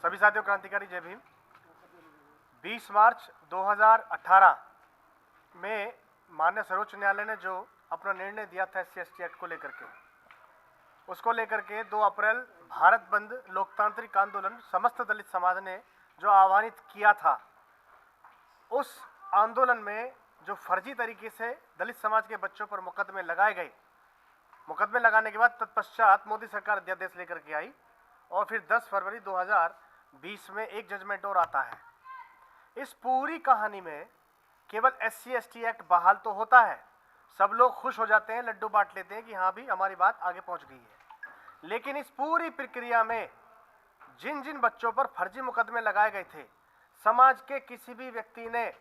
सभी साथियों, क्रांतिकारी जय भीम। 20 मार्च 2018 में माननीय सर्वोच्च न्यायालय ने जो अपना निर्णय दिया था SC/ST एक्ट को लेकर के, उसको लेकर के 2 अप्रैल भारत बंद लोकतांत्रिक आंदोलन समस्त दलित समाज ने जो आह्वानित किया था, उस आंदोलन में जो फर्जी तरीके से दलित समाज के बच्चों पर मुकदमे लगाए गए, मुकदमे लगाने के बाद तत्पश्चात मोदी सरकार अध्यादेश लेकर के आई और फिर 10 फरवरी 2020 में एक जजमेंट और आता है। इस पूरी कहानी में केवल SC/ST एक्ट बहाल तो होता है, सब लोग खुश हो जाते हैं, लड्डू बांट लेते हैं कि हाँ भी हमारी बात आगे पहुंच गई है। लेकिन इस पूरी प्रक्रिया में जिन जिन बच्चों पर फर्जी मुकदमे लगाए गए थे, समाज के किसी भी व्यक्ति ने,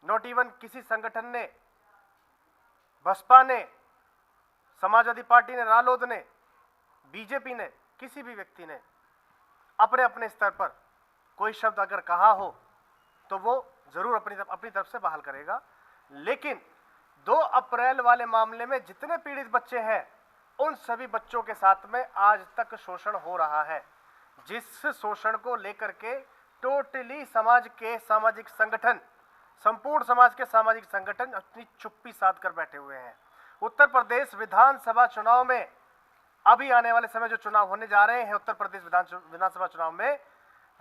नॉट इवन किसी संगठन ने, बसपा ने, समाजवादी पार्टी ने, रालोद ने, बीजेपी ने, किसी भी व्यक्ति ने अपने अपने स्तर पर कोई शब्द अगर कहा हो तो वो जरूर अपनी तरफ से बहाल करेगा। लेकिन 2 अप्रैल वाले मामले में जितने पीड़ित बच्चे हैं, उन सभी बच्चों के साथ में आज तक शोषण हो रहा है, जिस शोषण को लेकर के टोटली समाज के सामाजिक संगठन, संपूर्ण समाज के सामाजिक संगठन अपनी चुप्पी साध कर बैठे हुए हैं। उत्तर प्रदेश विधानसभा चुनाव में, अभी आने वाले समय जो चुनाव होने जा रहे हैं उत्तर प्रदेश विधानसभा चुनाव में,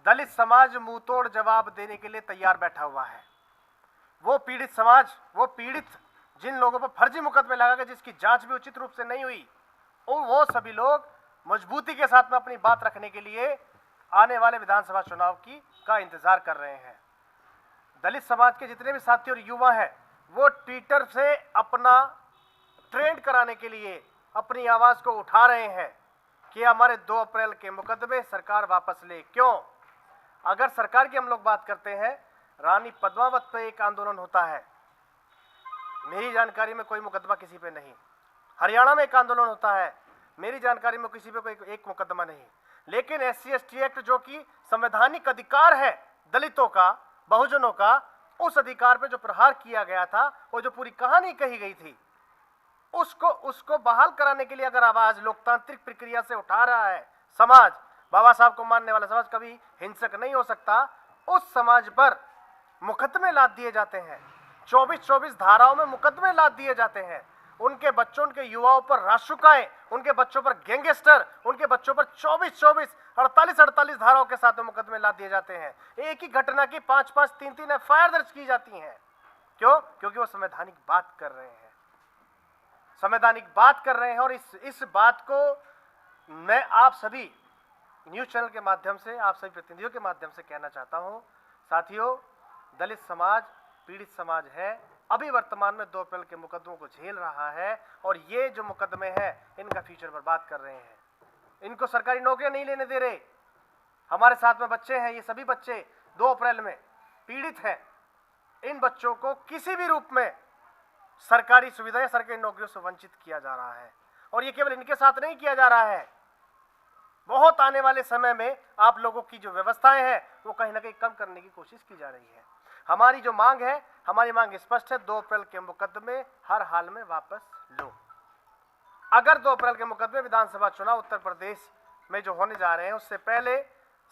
दलित समाज मुंह तोड़ जवाब देने के लिए तैयार बैठा हुआ है। वो पीड़ित समाज, वो पीड़ित जिन लोगों पर फर्जी मुकदमे लगा गए, जिसकी जांच भी उचित रूप से नहीं हुई, वो सभी लोग मजबूती के साथ में अपनी बात रखने के लिए आने वाले विधानसभा चुनाव का इंतजार कर रहे हैं। दलित समाज के जितने भी साथी और युवा हैं, वो ट्विटर से अपना ट्रेंड कराने के लिए अपनी आवाज को उठा रहे हैं कि हमारे 2 अप्रैल के मुकदमे सरकार वापस ले। क्यों? अगर सरकार की हम लोग बात करते हैं, रानी पद्मावत पे एक आंदोलन होता है, मेरी जानकारी में कोई मुकदमा किसी पे नहीं। हरियाणा में एक आंदोलन होता है, मेरी जानकारी में किसी पे कोई एक मुकदमा नहीं। लेकिन SC/ST एक्ट जो कि संवैधानिक अधिकार है दलितों का, बहुजनों का, उस अधिकार पे जो प्रहार किया गया था, वो जो पूरी कहानी कही गई थी, उसको बहाल कराने के लिए अगर आवाज लोकतांत्रिक प्रक्रिया से उठा रहा है समाज, बाबा साहब को मानने वाला समाज कभी हिंसक नहीं हो सकता, उस समाज पर मुकदमे लाद दिए जाते हैं, 24-24 धाराओं में मुकदमे लाद दिए जाते हैं। उनके बच्चों, उनके युवाओं पर रासुकाएं, उनके बच्चों पर गैंगस्टर, उनके बच्चों पर 24-24, 48-48 धाराओं के साथ मुकदमे लाद दिए जाते हैं। एक ही घटना की 5-5, 3-3 FIR दर्ज की जाती हैं। क्यों? क्योंकि वो संवैधानिक बात कर रहे हैं, संवैधानिक बात कर रहे हैं। और इस बात को मैं आप सभी न्यूज चैनल के माध्यम से, आप सभी प्रतिनिधियों के माध्यम से कहना चाहता हूं, साथियों, दलित समाज पीड़ित समाज है, अभी वर्तमान में 2 अप्रैल के मुकदमों को झेल रहा है और ये जो मुकदमे हैं, इनका फ्यूचर बर्बाद कर रहे हैं। इनको सरकारी नौकरियां नहीं लेने दे रहे। हमारे साथ में बच्चे हैं, ये सभी बच्चे 2 अप्रैल में पीड़ित हैं। इन बच्चों को किसी भी रूप में सरकारी सुविधा या सरकारी नौकरियों से वंचित किया जा रहा है। और ये केवल इनके साथ नहीं किया जा रहा है, बहुत आने वाले समय में आप लोगों की जो व्यवस्थाएं हैं, वो कहीं ना कहीं कम करने की कोशिश की जा रही है। हमारी जो मांग है, हमारी मांग स्पष्ट है, 2 अप्रैल के मुकदमे हर हाल में वापस लो। अगर 2 अप्रैल के मुकदमे विधानसभा चुनाव उत्तर प्रदेश में जो होने जा रहे हैं, उससे पहले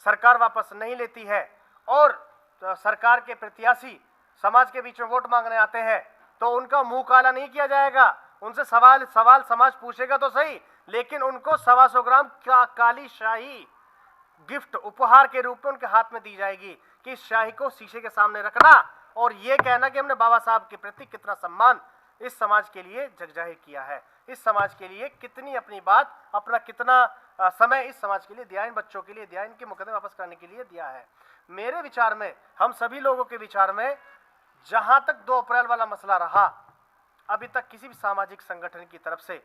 सरकार वापस नहीं लेती है और सरकार के प्रत्याशी समाज के बीच में वोट मांगने आते हैं, तो उनका मुंह काला नहीं किया जाएगा। उनसे सवाल समाज पूछेगा तो सही, लेकिन उनको 125 ग्राम काली शाही गिफ्ट उपहार के रूप में उनके हाथ में दी जाएगी कि इस शाही को शीशे के सामने रखना और ये कहना कि हमने बाबा साहब के प्रति कितना सम्मान इस समाज के लिए जगजाहिर किया है, इस समाज के लिए कितनी अपनी बात, अपना कितना समय इस समाज के लिए दिया, इन बच्चों के लिए दिया, इनके मुकदमे वापस करने के लिए दिया है। मेरे विचार में, हम सभी लोगों के विचार में, जहां तक 2 अप्रैल वाला मसला रहा, अभी तक किसी भी सामाजिक संगठन की तरफ से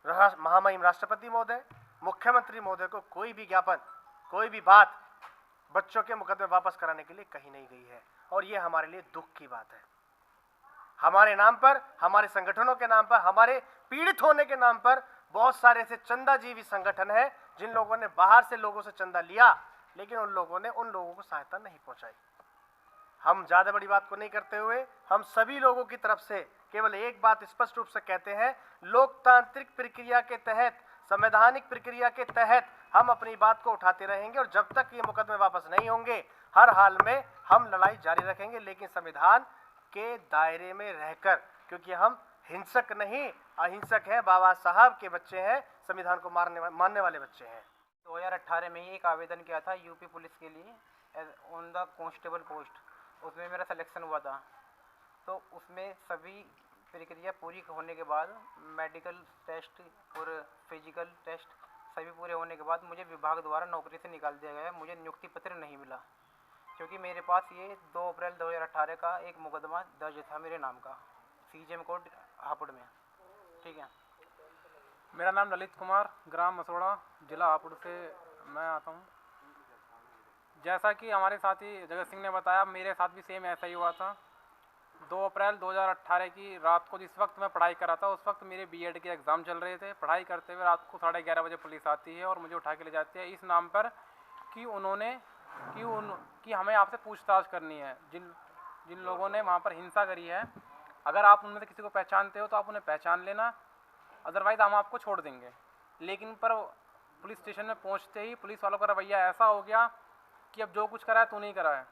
महामहिम राष्ट्रपति महोदय, मुख्यमंत्री महोदय को कोई भी ज्ञापन, कोई भी बात बच्चों के मुकदमे वापस कराने के लिए कही नहीं गई है। और ये हमारे लिए दुख की बात है। हमारे नाम पर, हमारे संगठनों के नाम पर, हमारे पीड़ित होने के नाम पर बहुत सारे ऐसे चंदाजीवी संगठन हैं जिन लोगों ने बाहर से लोगों से चंदा लिया, लेकिन उन लोगों ने उन लोगों को सहायता नहीं पहुंचाई। हम ज्यादा बड़ी बात को नहीं करते हुए, हम सभी लोगों की तरफ से केवल एक बात स्पष्ट रूप से कहते हैं, लोकतांत्रिक प्रक्रिया के तहत संवैधानिक प्रक्रिया के तहत हम अपनी बात को उठाते रहेंगे और जब तक ये मुकदमे वापस नहीं होंगे हर हाल में हम लड़ाई जारी रखेंगे, लेकिन संविधान के दायरे में रहकर, क्योंकि हम हिंसक नहीं अहिंसक हैं। बाबा साहब के बच्चे हैं, संविधान को मानने वाले बच्चे हैं। 2018 में ही एक आवेदन किया था यूपी पुलिस के लिए ऑन द कांस्टेबल पोस्ट। उसमें मेरा सिलेक्शन हुआ था। तो उसमें सभी प्रक्रिया पूरी होने के बाद मेडिकल टेस्ट और फिजिकल टेस्ट सभी पूरे होने के बाद मुझे विभाग द्वारा नौकरी से निकाल दिया गया। मुझे नियुक्ति पत्र नहीं मिला, क्योंकि मेरे पास ये 2 अप्रैल 2018 का एक मुकदमा दर्ज था मेरे नाम का सीजेएम कोर्ट हापुड़ में। ठीक है। मेरा नाम ललित कुमार, ग्राम मसोड़ा, जिला हापुड़ से मैं आता हूँ। जैसा कि हमारे साथी जगत सिंह ने बताया, मेरे साथ भी सेम ऐसा ही हुआ था। 2 अप्रैल 2018 की रात को जिस वक्त मैं पढ़ाई कर रहा था, उस वक्त मेरे बीएड के एग्ज़ाम चल रहे थे। पढ़ाई करते हुए रात को 11:30 बजे पुलिस आती है और मुझे उठा के ले जाती है इस नाम पर कि हमें आपसे पूछताछ करनी है। जिन लोगों ने वहाँ पर हिंसा करी है, अगर आप उनमें से किसी को पहचानते हो तो आप उन्हें पहचान लेना, अदरवाइज़ हम आपको छोड़ देंगे। लेकिन पर पुलिस स्टेशन में पहुँचते ही पुलिस वालों का रवैया ऐसा हो गया कि अब जो कुछ करा है तू नहीं करा है।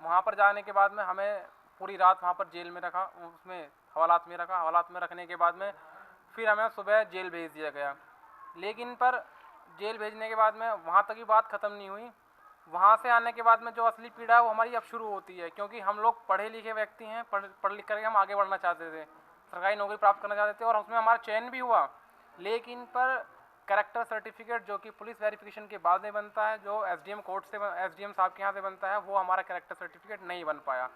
वहाँ पर जाने के बाद में हमें पूरी रात वहाँ पर जेल में रखा, उसमें हवालात में रखा। हवालात में रखने के बाद में फिर हमें सुबह जेल भेज दिया गया। लेकिन पर जेल भेजने के बाद में वहाँ तक ही बात ख़त्म नहीं हुई। वहाँ से आने के बाद में जो असली पीड़ा है वो हमारी अब शुरू होती है, क्योंकि हम लोग पढ़े लिखे व्यक्ति हैं, पढ़ लिख करके हम आगे बढ़ना चाहते थे, सरकारी नौकरी प्राप्त करना चाहते थे और उसमें हमारा चयन भी हुआ। लेकिन पर कैरेक्टर सर्टिफिकेट जो कि पुलिस वेरिफिकेशन के बाद में बनता है, जो एसडीएम साहब के यहाँ से बनता है, वो हमारा कैरेक्टर सर्टिफिकेट नहीं बन पाया।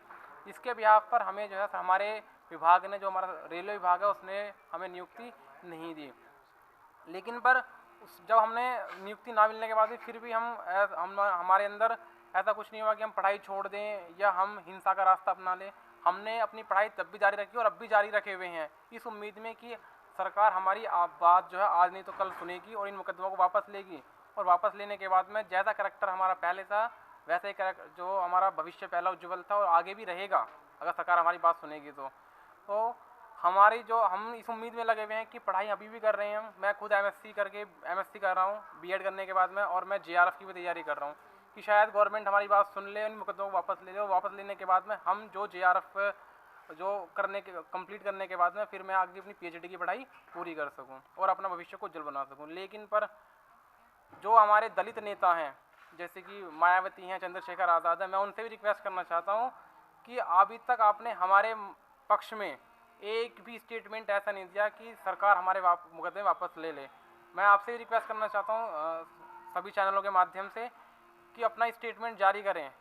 इसके बिहाफ पर हमें जो है हमारे विभाग ने, जो हमारा रेलवे विभाग है, उसने हमें नियुक्ति नहीं दी। लेकिन पर जब हमने नियुक्ति ना मिलने के बाद भी फिर भी हमारे अंदर ऐसा कुछ नहीं हुआ कि हम पढ़ाई छोड़ दें या हम हिंसा का रास्ता अपना लें। हमने अपनी पढ़ाई तब भी जारी रखी और अब भी जारी रखे हुए हैं, इस उम्मीद में कि सरकार हमारी बात जो है आज नहीं तो कल सुनेगी और इन मुकदमों को वापस लेगी। और वापस लेने के बाद में जैसा करैक्टर हमारा पहले था वैसे ही जो हमारा भविष्य पहला उज्ज्वल था और आगे भी रहेगा, अगर सरकार हमारी बात सुनेगी तो हम इस उम्मीद में लगे हुए हैं कि पढ़ाई अभी भी कर रहे हैं। मैं खुद एमएससी कर रहा हूँ बीएड करने के बाद में, और मैं जेआरएफ की भी तैयारी कर रहा हूँ कि शायद गवर्नमेंट हमारी बात सुन ले, इन मुकदमों को वापस ले ले। और वापस लेने के बाद में हम जो जेआरएफ कंप्लीट करने के बाद में फिर मैं आगे अपनी पीएचडी की पढ़ाई पूरी कर सकूं और अपना भविष्य को उज्जवल बना सकूं। लेकिन पर जो हमारे दलित नेता हैं, जैसे कि मायावती हैं, चंद्रशेखर आज़ाद है, मैं उनसे भी रिक्वेस्ट करना चाहता हूं कि अभी तक आपने हमारे पक्ष में एक भी स्टेटमेंट ऐसा नहीं दिया कि सरकार हमारे मुकदमे वापस ले ले। मैं आपसे भी रिक्वेस्ट करना चाहता हूं सभी चैनलों के माध्यम से कि अपना स्टेटमेंट जारी करें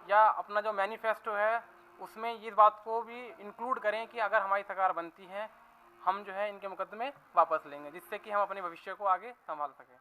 या अपना जो मैनिफेस्टो है उसमें इस बात को भी इंक्लूड करें कि अगर हमारी सरकार बनती है हम जो है इनके मुकदमे वापस लेंगे, जिससे कि हम अपने भविष्य को आगे संभाल सकें।